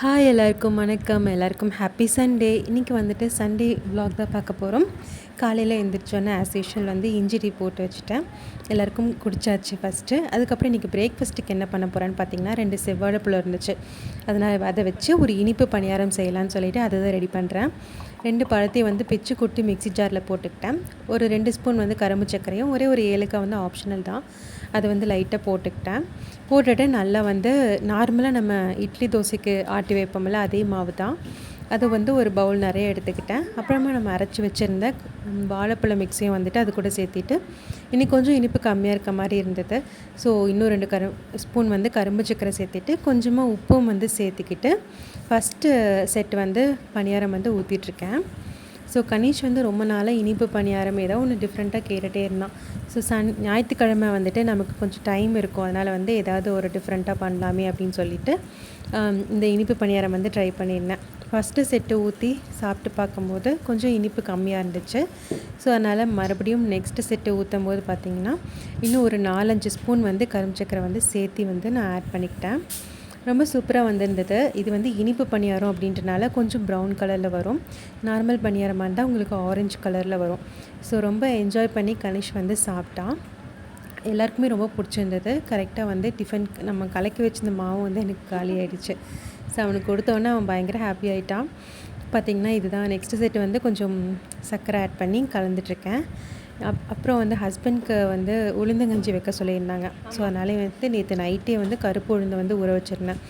Hi எல்லாருக்கும் வணக்கம். எல்லாருக்கும் ஹாப்பி சண்டே. இன்றைக்கி வந்துட்டு சண்டே விலாக் தான் பார்க்க போகிறோம். காலையில் எழுந்திரிச்சோன்னே ஆஸ் யூஷுவல் வந்து இஞ்சி டீ போட்டு வச்சுட்டேன். எல்லாருக்கும் குடிச்சாச்சு ஃபஸ்ட்டு. அதுக்கப்புறம் இன்றைக்கி பிரேக்ஃபாஸ்ட்டுக்கு என்ன பண்ண போகிறேன்னு பார்த்தீங்கன்னா 2 செவ்வாழைப்பழம் இருந்துச்சு. அதனால் அதை வச்சு ஒரு இனிப்பு பணியாரம் செய்யலான்னு சொல்லிவிட்டு அதை தான் ரெடி பண்ணுறேன். 2 பழத்தையும் வந்து பிச்சு கொட்டி மிக்ஸி ஜாரில் போட்டுக்கிட்டேன். ஒரு 2 ஸ்பூன் வந்து கரும்பு சர்க்கரையும் ஒரு ஏலக்காய் வந்து ஆப்ஷனல் தான். அதை வந்து லைட்டாக போட்டுட்டு நல்லா வந்து நார்மலாக நம்ம இட்லி தோசைக்கு ஆட்டி வைப்போம்ல அதே மாவு தான். அது வந்து ஒரு பவுல் நிறைய எடுத்துக்கிட்டேன். அப்புறமா நம்ம அரைச்சி வச்சுருந்த வாழைப்பழம் மிக்ஸையும் வந்துட்டு அது கூட சேர்த்திட்டு இன்னைக்கு கொஞ்சம் இனிப்பு கம்மியாக இருக்க மாதிரி இருந்தது. ஸோ இன்னும் 2 ஸ்பூன் வந்து கரும்பு சர்க்கரை சேர்த்துட்டு கொஞ்சமாக உப்பும் வந்து சேர்த்துக்கிட்டு ஃபஸ்ட்டு செட் வந்து பணியாரம் வந்து ஊற்றிட்டுருக்கேன். ஸோ கணேஷ் வந்து ரொம்ப நாளாக இனிப்பு பணியாரம் ஏதோ ஒன்று டிஃப்ரெண்ட்டாக கேட்டுகிட்டே இருந்தான். ஸோ ஞாயிற்றுக்கிழமை வந்துட்டு நமக்கு கொஞ்சம் டைம் இருக்கும். அதனால் வந்து ஏதாவது ஒரு டிஃப்ரெண்ட்டாக பண்ணலாமே அப்படின்னு சொல்லிட்டு இந்த இனிப்பு பணியாரம் வந்து ட்ரை பண்ணியிருந்தேன். ஃபஸ்ட்டு செட்டு ஊற்றி சாப்பிட்டு பார்க்கும்போது கொஞ்சம் இனிப்பு கம்மியாக இருந்துச்சு. ஸோ அதனால் மறுபடியும் நெக்ஸ்ட்டு செட்டு ஊற்றும் போது பார்த்திங்கன்னா இன்னும் ஒரு 4-5 ஸ்பூன் வந்து கரும்பு சர்க்கரை வந்து சேர்த்து வந்து நான் ஆட் பண்ணிக்கிட்டேன். ரொம்ப சூப்பராக வந்திருந்தது. இது வந்து இனிப்பு பணியாரம் அப்படின்றனால கொஞ்சம் ப்ரௌன் கலரில் வரும். நார்மல் பணியாரமாக இருந்தால் உங்களுக்கு ஆரஞ்சு கலரில் வரும். ஸோ ரொம்ப என்ஜாய் பண்ணி கணேஷ் வந்து சாப்பிட்டான். எல்லாருக்குமே ரொம்ப பிடிச்சிருந்தது. கரெக்டாக வந்து டிஃபன் நம்ம கலக்கி வச்சிருந்த மாவு வந்து எனக்கு காலி ஆகிடுச்சு. ஸோ அவனுக்கு கொடுத்தோன்னே அவன் பயங்கர ஹாப்பி ஆகிட்டான். பார்த்திங்கன்னா இதுதான் நெக்ஸ்ட்டு செட்டு வந்து கொஞ்சம் சர்க்கரை ஆட் பண்ணி கலந்துட்டுருக்கேன். அப்புறம் வந்து ஹஸ்பண்ட்க்கு வந்து உளுந்தங்கஞ்சி வைக்க சொல்லியிருந்தாங்க. ஸோ அதனால் வந்து நேற்று நைட்டே வந்து கருப்பு உளுந்து வந்து ஊற வச்சுருந்தேன்.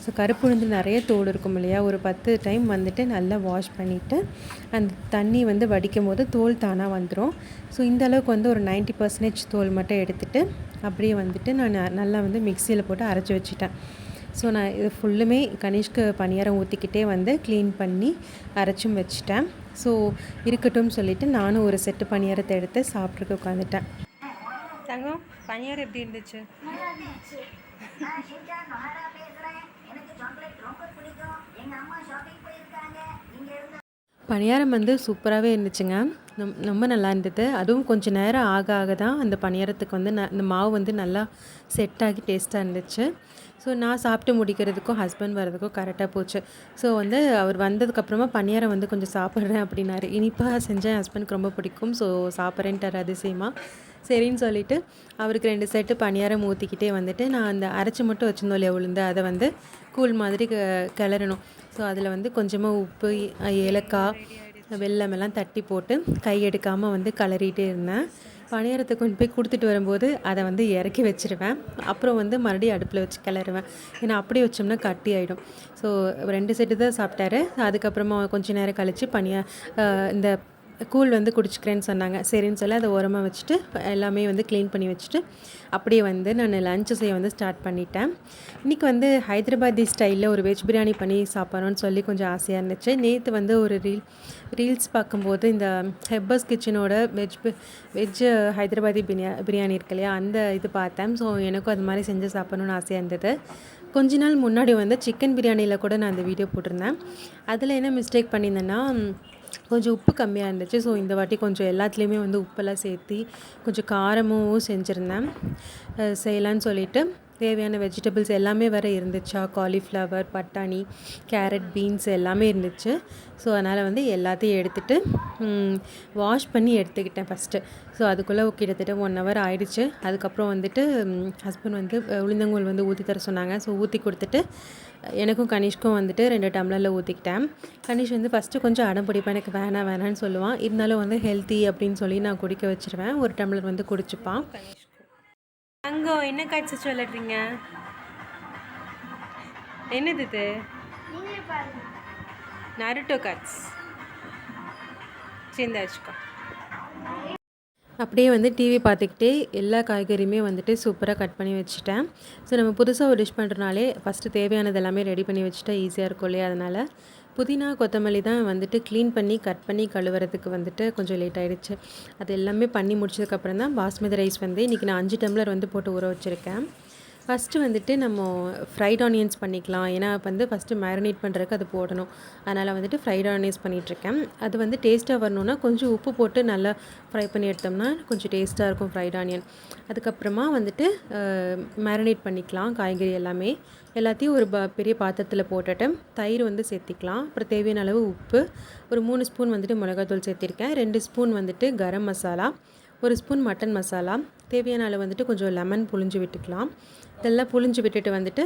ஸோ கருப்பு உளுந்து நிறைய தோல் இருக்கும் இல்லையா, ஒரு 10 டைம் வந்துட்டு நல்லா வாஷ் பண்ணிவிட்டு அந்த தண்ணி வந்து வடிக்கும் போது தோல் தானாக வந்துடும். ஸோ இந்த அளவுக்கு வந்து ஒரு 90% தோல் மட்டும் எடுத்துகிட்டு அப்படியே வந்துட்டு நான் நல்லா வந்து மிக்சியில் போட்டு அரைச்சி வச்சுட்டேன். ஸோ நான் இது ஃபுல்லுமே கணேஷ்க்கு பணியாரம் ஊற்றிக்கிட்டே வந்து க்ளீன் பண்ணி அரைச்சும் வச்சுட்டேன். ஸோ இருக்கட்டும் சொல்லிவிட்டு நானும் ஒரு செட்டு பணியாரத்தை எடுத்து சாப்பிட்றதுக்கு உட்காந்துட்டேன். தங்கம், பணியாரம் எப்படி இருந்துச்சு? பணியாரம் வந்து சூப்பராகவே இருந்துச்சுங்க. ரொம்ப நல்லா இருந்தது. அதுவும் கொஞ்சம் நேரம் ஆக தான் அந்த பணியாரத்துக்கு வந்து இந்த மாவு வந்து நல்லா செட் ஆகி டேஸ்ட்டாக இருந்துச்சு. ஸோ நான் சாப்பிட்டு முடிக்கிறதுக்கும் ஹஸ்பண்ட் வர்றதுக்கும் கரெக்டாக போச்சு. ஸோ வந்து அவர் வந்ததுக்கப்புறமா பணியாரம் வந்து கொஞ்சம் சாப்பிட்றேன் அப்படின்னாரு. இனிப்பாக செஞ்சேன், ஹஸ்பண்டுக்கு ரொம்ப பிடிக்கும். ஸோ சாப்பிட்றேன்ட்டார் அதிசயமாக. சரின்னு சொல்லிவிட்டு அவருக்கு 2 செட்டு பணியாரம் ஊற்றிக்கிட்டே வந்துட்டு நான் அந்த அரைச்சி மட்டும் வச்சுருந்தோம் இல்லையா உளுந்து, அதை வந்து கூழ் மாதிரி கிளறணும். ஸோ அதில் வந்து கொஞ்சமாக உப்பு, ஏலக்காய், வெல்லமெல்லாம் தட்டி போட்டு கை எடுக்காமல் வந்து கிளறிட்டே இருந்தேன். பணியாரத்தை கொண்டு போய் கொடுத்துட்டு வரும்போது அதை வந்து இறக்கி வச்சுருவேன். அப்புறம் வந்து மறுபடியும் அடுப்பில் வச்சு கிளறுவேன். ஏன்னா அப்படி வச்சோம்னா கட்டி ஆகிடும். ஸோ 2 செட்டு தான் சாப்பிட்டாரு. அதுக்கப்புறமா கொஞ்சம் நேரம் கழித்து இந்த கூழ் வந்து குடிச்சிக்கிறேன்னு சொன்னாங்க. சரின்னு சொல்லி அதை ஓரமாக வச்சுட்டு எல்லாமே வந்து க்ளீன் பண்ணி வச்சுட்டு அப்படியே வந்து நான் லஞ்சு செய்ய வந்து ஸ்டார்ட் பண்ணிட்டேன். இன்றைக்கி வந்து ஹைதராபாதி ஸ்டைலில் ஒரு வெஜ் பிரியாணி பண்ணி சாப்பிட்றோன்னு சொல்லி கொஞ்சம் ஆசையாக இருந்துச்சு. நேற்று வந்து ஒரு ரீல்ஸ் பார்க்கும்போது இந்த ஹெப்பர்ஸ் கிச்சனோட வெஜ் ஹைதராபாதி பிரியாணி இருக்கு இல்லையா, அந்த இது பார்த்தேன். ஸோ எனக்கும் அது மாதிரி செஞ்சு சாப்பிட்ணுன்னு ஆசையாக இருந்தது. கொஞ்ச நாள் முன்னாடி வந்து சிக்கன் பிரியாணியில் கூட நான் அந்த வீடியோ போட்டிருந்தேன். அதில் என்ன மிஸ்டேக் பண்ணியிருந்தேன்னா கொஞ்சம் உப்பு கம்மியாக இருந்துச்சு. ஸோ இந்த வாட்டி கொஞ்சம் எல்லாத்துலேயுமே வந்து உப்பெல்லாம் சேர்த்து கொஞ்சம் காரமும் செஞ்சுருந்தேன். செய்யலான்னு சொல்லிவிட்டு தேவையான வெஜிடபிள்ஸ் எல்லாமே வேறு இருந்துச்சா, காலிஃப்ளவர், பட்டாணி, கேரட், பீன்ஸ் எல்லாமே இருந்துச்சு. ஸோ அதனால் வந்து எல்லாத்தையும் எடுத்துகிட்டு வாஷ் பண்ணி எடுத்துக்கிட்டேன் ஃபஸ்ட்டு. ஸோ அதுக்குள்ளே கிட்டத்தட்ட 1 hour ஆகிடுச்சு. அதுக்கப்புறம் வந்துட்டு ஹஸ்பண்ட் வந்து உளுந்தங்கூழ் வந்து ஊற்றி தர சொன்னாங்க. ஸோ ஊற்றி கொடுத்துட்டு எனக்கும் கணேஷ்க்கும் வந்துட்டு 2 டம்ளரில் ஊற்றிக்கிட்டேன். கணேஷ் வந்து ஃபஸ்ட்டு கொஞ்சம் அடம் பிடிப்பான், எனக்கு வேணான்னு சொல்லுவான். இருந்தாலும் வந்து ஹெல்த்தி அப்படின்னு சொல்லி நான் குடிக்க வச்சுருவேன். 1 டம்ளர் வந்து குடிச்சுப்பான். அங்கே என்ன காய்ச்சி சொல்லிடுறீங்க? என்னது இது? Naruto cards. சேர்ந்து வச்சுக்கோ. அப்படியே வந்து டிவி பார்த்துக்கிட்டே எல்லா காய்கறியுமே வந்துட்டு சூப்பராக கட் பண்ணி வச்சுட்டேன். ஸோ நம்ம புதுசாக ஒரு டிஷ் பண்ணுறனாலே ஃபஸ்ட்டு தேவையானது எல்லாமே ரெடி பண்ணி வச்சுட்டா ஈஸியாக இருக்கும் இல்லையா, அதனால் புதினா, கொத்தமல்லி தான் வந்துட்டு க்ளீன் பண்ணி கட் பண்ணி கழுவுறதுக்கு வந்துட்டு கொஞ்சம் லேட் ஆகிடுச்சு. அது எல்லாமே பண்ணி முடிச்சதுக்கப்புறம் தான் பாஸ்மதி ரைஸ் வந்து இன்றைக்கி நான் 5 டம்ளர் வந்து போட்டு ஊற வச்சுருக்கேன். ஃபஸ்ட்டு வந்துட்டு நம்ம ஃப்ரைட் ஆனியன்ஸ் பண்ணிக்கலாம். ஏன்னா வந்து ஃபஸ்ட்டு மேரினேட் பண்ணுறதுக்கு அது போடணும். அதனால் வந்துட்டு ஃப்ரைட் ஆனியன்ஸ் பண்ணிகிட்ருக்கேன். அது வந்து டேஸ்ட்டாக வரணுன்னா கொஞ்சம் உப்பு போட்டு நல்லா ஃப்ரை பண்ணி எடுத்தோம்னா கொஞ்சம் டேஸ்ட்டாக இருக்கும் ஃப்ரைட் ஆனியன். அதுக்கப்புறமா வந்துட்டு மேரினேட் பண்ணிக்கலாம் காய்கறி எல்லாமே. எல்லாத்தையும் ஒரு பெரிய பாத்திரத்தில் போட்டுட்டு தயிர் வந்து சேர்த்திக்கலாம். அப்புறம் தேவையான அளவு உப்பு, ஒரு 3 ஸ்பூன் வந்துட்டு மிளகாத்தூள் சேர்த்திருக்கேன், 2 ஸ்பூன் வந்துட்டு கரம் மசாலா, 1 ஸ்பூன் மட்டன் மசாலா, தேவையான அளவு வந்துட்டு கொஞ்சம் லெமன் புழிஞ்சு விட்டுக்கலாம். இதெல்லாம் புழிஞ்சு விட்டுட்டு வந்துட்டு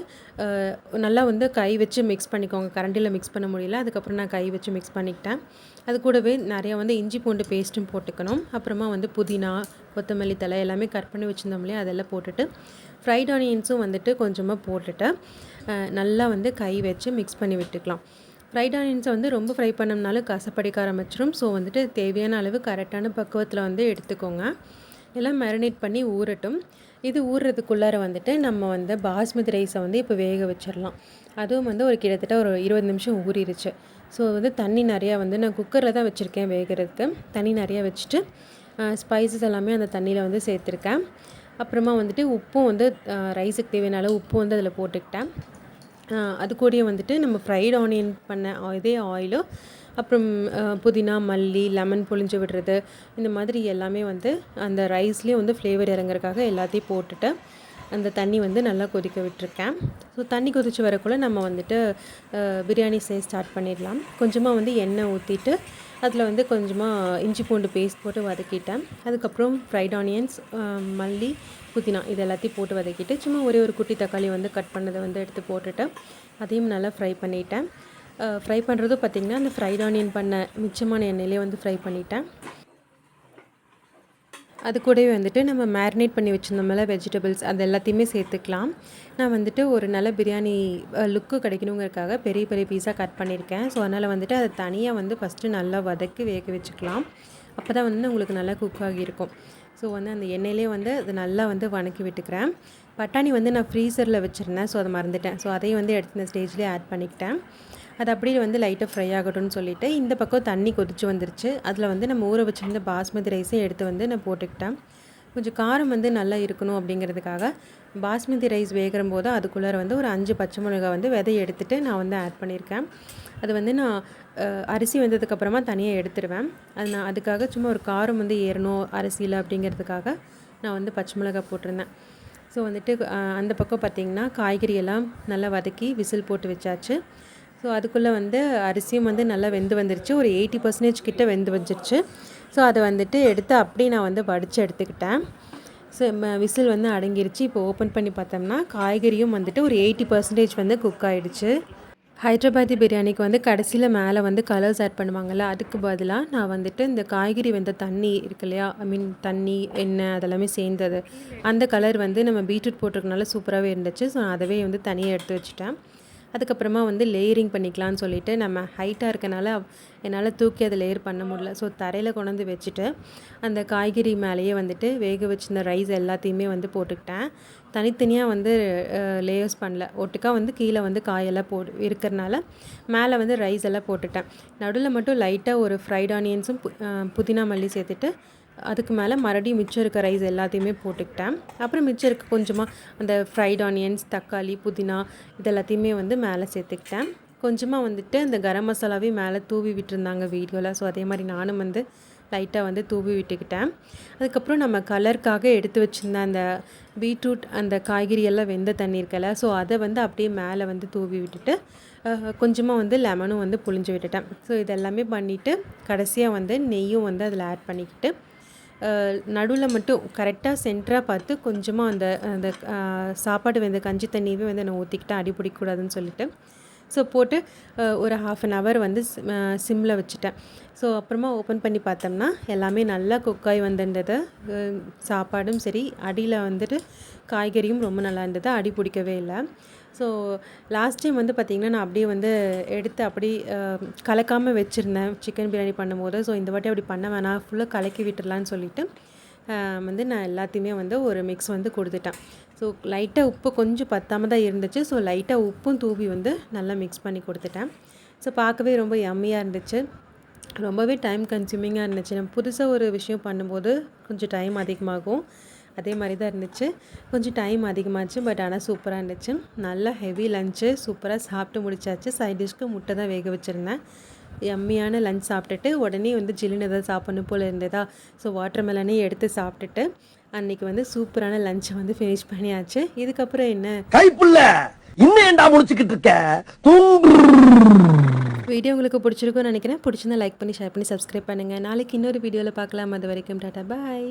நல்லா வந்து கை வச்சு மிக்ஸ் பண்ணிக்கோங்க. கரண்டியில் மிக்ஸ் பண்ண முடியல, அதுக்கப்புறம் நான் கை வச்சு மிக்ஸ் பண்ணிக்கிட்டேன். அது கூடவே நிறையா வந்து இஞ்சி பூண்டு பேஸ்ட்டும் போட்டுக்கணும். அப்புறமா வந்து புதினா, கொத்தமல்லி தழை எல்லாமே கட் பண்ணி வச்சுருந்தோம் இல்லையா, அதெல்லாம் போட்டுட்டு ஃப்ரைட் ஆனியன்ஸும் வந்துட்டு கொஞ்சமாக போட்டுட்டு நல்லா வந்து கை வச்சு மிக்ஸ் பண்ணி விட்டுக்கலாம். ஃப்ரைட் ஆனியன்ஸை வந்து ரொம்ப ஃப்ரை பண்ணோம்னாலும் கசப்படிக்க ஆரம்பிச்சிடும். ஸோ வந்துட்டு தேவையான அளவு கரெக்டான பக்குவத்தில் வந்து எடுத்துக்கோங்க. எல்லாம் மேரினேட் பண்ணி ஊறட்டும். இது ஊறுறதுக்குள்ளார வந்துட்டு நம்ம வந்து பாஸ்மதி ரைஸை வந்து இப்போ வேக வச்சிடலாம். அதுவும் வந்து ஒரு கிட்டத்தட்ட ஒரு 20 நிமிஷம் ஊறிடுச்சு. ஸோ வந்து தண்ணி நிறையா வந்து நான் குக்கரில் தான் வச்சுருக்கேன் வேகிறதுக்கு. தண்ணி நிறையா வச்சுட்டு ஸ்பைசஸ் எல்லாமே அந்த தண்ணியில் வந்து சேர்த்துருக்கேன். அப்புறமா வந்துட்டு உப்பும் வந்து ரைஸுக்கு தேவையான அளவு உப்பு வந்து அதில் போட்டுக்கிட்டேன். அது கூடயே வந்துட்டு நம்ம ஃப்ரைட் ஆனியன் பண்ண இதே ஆயிலோ, அப்புறம் புதினா, மல்லி, லெமன் புழிஞ்சு விடுறது, இந்த மாதிரி எல்லாமே வந்து அந்த ரைஸ்லேயும் வந்து ஃப்ளேவர் இறங்குறதுக்காக எல்லாத்தையும் போட்டுட்டு அந்த தண்ணி வந்து நல்லா கொதிக்க விட்டுருக்கேன். ஸோ தண்ணி கொதித்து வரக்குள்ளே நம்ம வந்துட்டு பிரியாணி செய்ய ஸ்டார்ட் பண்ணிடலாம். கொஞ்சமாக வந்து எண்ணெய் ஊற்றிட்டு அதில் வந்து கொஞ்சமாக இஞ்சி பூண்டு பேஸ்ட் போட்டு வதக்கிட்டேன். அதுக்கப்புறம் ஃப்ரைட் ஆனியன்ஸ், மல்லி, புதினா இது எல்லாத்தையும் போட்டு வதக்கிட்டு சும்மா ஒரே ஒரு குட்டி தக்காளி வந்து கட் பண்ணதை வந்து எடுத்து போட்டுட்டு அதையும் நல்லா ஃப்ரை பண்ணிட்டேன். ஃப்ரை பண்ணுறதும் பார்த்திங்கன்னா அந்த ஃப்ரைட் ஆனியன் பண்ண மிச்சமான எண்ணெயிலே வந்து ஃப்ரை பண்ணிட்டேன். அது கூடவே வந்துட்டு நம்ம மேரினேட் பண்ணி வச்சுருந்தோம்ல வெஜிடபிள்ஸ் அது எல்லாத்தையுமே சேர்த்துக்கலாம். நான் வந்துட்டு ஒரு நல்ல பிரியாணி லுக்கு கிடைக்கணுங்கிறதுக்காக பெரிய பெரிய பீஸாக கட் பண்ணியிருக்கேன். ஸோ அதனால் வந்துட்டு அதை தனியாக வந்து ஃபஸ்ட்டு நல்லா வதக்கி வேக வச்சுக்கலாம். அப்போ தான் வந்து உங்களுக்கு நல்லா குக் ஆகியிருக்கும். ஸோ வந்து அந்த எண்ணெயிலே வந்து அது நல்லா வந்து வதக்கி விட்டுக்கிறேன். பட்டாணி வந்து நான் ஃப்ரீசரில் வச்சுருந்தேன், ஸோ அதை மறந்துட்டேன். ஸோ அதையும் வந்து எடுத்து இந்த ஸ்டேஜ்லேயே ஆட் பண்ணிக்கிட்டேன். அது அப்படியே வந்து லைட்டாக ஃப்ரை ஆகட்டும்னு சொல்லிவிட்டு இந்த பக்கம் தண்ணி கொதிச்சு வந்துருச்சு. அதில் வந்து நம்ம ஊற வச்சுருந்த பாஸ்மதி ரைஸையும் எடுத்து வந்து நான் போட்டுக்கிட்டேன். கொஞ்சம் காரம் வந்து நல்லா இருக்கணும் அப்படிங்கிறதுக்காக பாஸ்மதி ரைஸ் வேகிற போது அதுக்குள்ளார வந்து ஒரு 5 பச்சை மிளகாய் வந்து விதையை எடுத்துகிட்டு நான் வந்து ஆட் பண்ணியிருக்கேன். அது வந்து நான் அரிசி வந்ததுக்கப்புறமா தனியாக எடுத்துடுவேன். அது நான் அதுக்காக சும்மா ஒரு காரம் வந்து ஏறணும் அரிசியில் அப்படிங்கிறதுக்காக நான் வந்து பச்சை மிளகாய் போட்டிருந்தேன். ஸோ வந்துட்டு அந்த பக்கம் பார்த்திங்கன்னா காய்கறியெல்லாம் நல்லா வதக்கி விசில் போட்டு வச்சாச்சு. ஸோ அதுக்குள்ளே வந்து அரிசியும் வந்து நல்லா வெந்து வந்துருச்சு. ஒரு 80% கிட்ட வெந்து வந்துருச்சு. ஸோ அதை வந்துட்டு எடுத்து அப்படியே நான் வந்து வடித்து எடுத்துக்கிட்டேன். ஸோ விசில் வந்து அடங்கிருச்சு. இப்போ ஓப்பன் பண்ணி பார்த்தோம்னா காய்கறியும் வந்துட்டு ஒரு 80% வந்து குக் ஆகிடுச்சு. ஹைதராபாதி பிரியாணிக்கு வந்து கடைசியில் மேலே வந்து கலர்ஸ் ஆட் பண்ணுவாங்கள்ல, அதுக்கு பதிலாக நான் வந்துட்டு இந்த காய்கறி வெந்த தண்ணி இருக்கு இல்லையா, தண்ணி, எண்ணெய் அதெல்லாமே சேர்ந்தது, அந்த கலர் வந்து நம்ம பீட்ரூட் போட்டிருக்கனால சூப்பராகவே இருந்துச்சு. ஸோ அதவே வந்து தனியாக எடுத்து வச்சுட்டேன். அதுக்கப்புறமா வந்து லேயரிங் பண்ணிக்கலான்னு சொல்லிவிட்டு நம்ம ஹைட்டாக இருக்கனால என்னால் தூக்கி அதை லேயர் பண்ண முடியல. ஸோ தரையில் கொண்டு வந்து வச்சுட்டு அந்த காய்கறி மேலேயே வந்துட்டு வேக வச்சிருந்த ரைஸ் எல்லாத்தையுமே வந்து போட்டுக்கிட்டேன். தனித்தனியாக வந்து லேயர்ஸ் பண்ணல, ஒட்டுக்கா வந்து கீழே வந்து காயெல்லாம் இருக்கிறனால மேலே வந்து ரைஸ் எல்லாம் போட்டுட்டேன். நடுவில் மட்டும் லைட்டாக ஒரு ஃப்ரைட் ஆனியன்ஸும் புதினா மல்லி சேர்த்துட்டு அதுக்கு மேலே மறுபடியும் மிச்சம் இருக்க ரைஸ் எல்லாத்தையுமே போட்டுக்கிட்டேன். அப்புறம் மிச்சம் இருக்க கொஞ்சமாக அந்த ஃப்ரைட் ஆனியன்ஸ், தக்காளி, புதினா இது எல்லாத்தையுமே வந்து மேலே சேர்த்துக்கிட்டேன். கொஞ்சமாக வந்துட்டு அந்த கரம் மசாலாவே மேலே தூவி விட்டுருந்தாங்க வீடியோவில். ஸோ அதே மாதிரி நானும் வந்து லைட்டாக வந்து தூவி விட்டுக்கிட்டேன். அதுக்கப்புறம் நம்ம கலருக்காக எடுத்து வச்சுருந்த அந்த பீட்ரூட் அந்த காய்கறி எல்லாம் வெந்த தண்ணி இருக்கல, ஸோ அதை வந்து அப்படியே மேலே வந்து தூவி விட்டுட்டு கொஞ்சமாக வந்து லெமனும் வந்து புழிஞ்சு விட்டுட்டேன். ஸோ இதெல்லாமே பண்ணிவிட்டு கடைசியாக வந்து நெய்யும் வந்து அதில் ஆட் பண்ணிக்கிட்டு நடுவில் மட்டும் கரெக்டாக சென்டராக பார்த்து கொஞ்சமாக அந்த அந்த சாப்பாடு வெந்த கஞ்சி தண்ணியவே வந்து நான் ஊற்றிக்கிட்டேன், அடி பிடிக்கக்கூடாதுன்னு சொல்லிட்டு. ஸோ போட்டு ஒரு 1/2 hour வந்து சிம்மில் வச்சுட்டேன். ஸோ அப்புறமா ஓப்பன் பண்ணி பார்த்தோம்னா எல்லாமே நல்லா குக்காய் வந்திருந்தது. சாப்பாடும் சரி, அடியில் வந்துட்டு காய்கறியும் ரொம்ப நல்லா இருந்தது, அடி பிடிக்கவே இல்லை. ஸோ லாஸ்ட் டைம் வந்து பார்த்திங்கன்னா நான் அப்படியே வந்து எடுத்து அப்படி கலக்காமல் வச்சுருந்தேன் சிக்கன் பிரியாணி பண்ணும்போது. ஸோ இந்த வாட்டி அப்படி பண்ண வேணாம், ஃபுல்லாக கலக்கி விட்டுடலான்னு சொல்லிவிட்டு வந்து நான் எல்லாத்தையுமே வந்து ஒரு மிக்ஸ் வந்து கொடுத்துட்டேன். ஸோ லைட்டாக உப்பு கொஞ்சம் பத்தாமல் தான் இருந்துச்சு. ஸோ லைட்டாக உப்பும் தூவி வந்து நல்லா மிக்ஸ் பண்ணி கொடுத்துட்டேன். ஸோ பார்க்கவே ரொம்ப யம்மியாக இருந்துச்சு, ரொம்பவே டைம் கன்சியூமிங்காக இருந்துச்சு. நம்ம புதுசாக ஒரு விஷயம் பண்ணும்போது கொஞ்சம் டைம் அதிகமாகும், அதே மாதிரி தான் இருந்துச்சு. கொஞ்சம் டைம் அதிகமாச்சு, பட் ஆனால் சூப்பராக இருந்துச்சு. நல்லா ஹெவி லஞ்சு சூப்பராக சாப்பிட்டு முடிச்சாச்சு. சைட் டிஷ்க்கு முட்டை தான் வேக வச்சுருந்தேன். யம்மியான லஞ்ச் சாப்பிட்டுட்டு உடனே வந்து ஜில்லுன்னு எதாவது சாப்பிட்ணும் போல் இருந்ததா, ஸோ வாட்டர் மெலனே எடுத்து சாப்பிட்டுட்டு அன்றைக்கி வந்து சூப்பரான லஞ்சை வந்து ஃபினிஷ் பண்ணியாச்சு. இதுக்கப்புறம் என்ன கைப்புள்ள இன்னும் ஏன்டா முடிச்சுக்கிட்டு இருக்க தூங்கு. வீடியோ உங்களுக்கு பிடிச்சிருக்கும்னு நினைக்கிறேன். பிடிச்சிருந்தா லைக் பண்ணி, ஷேர் பண்ணி, சப்ஸ்கிரைப் பண்ணுங்கள். நாளைக்கு இன்னொரு வீடியோவில் பார்க்கலாம். அது வரைக்கும் டாட்டா பாய்.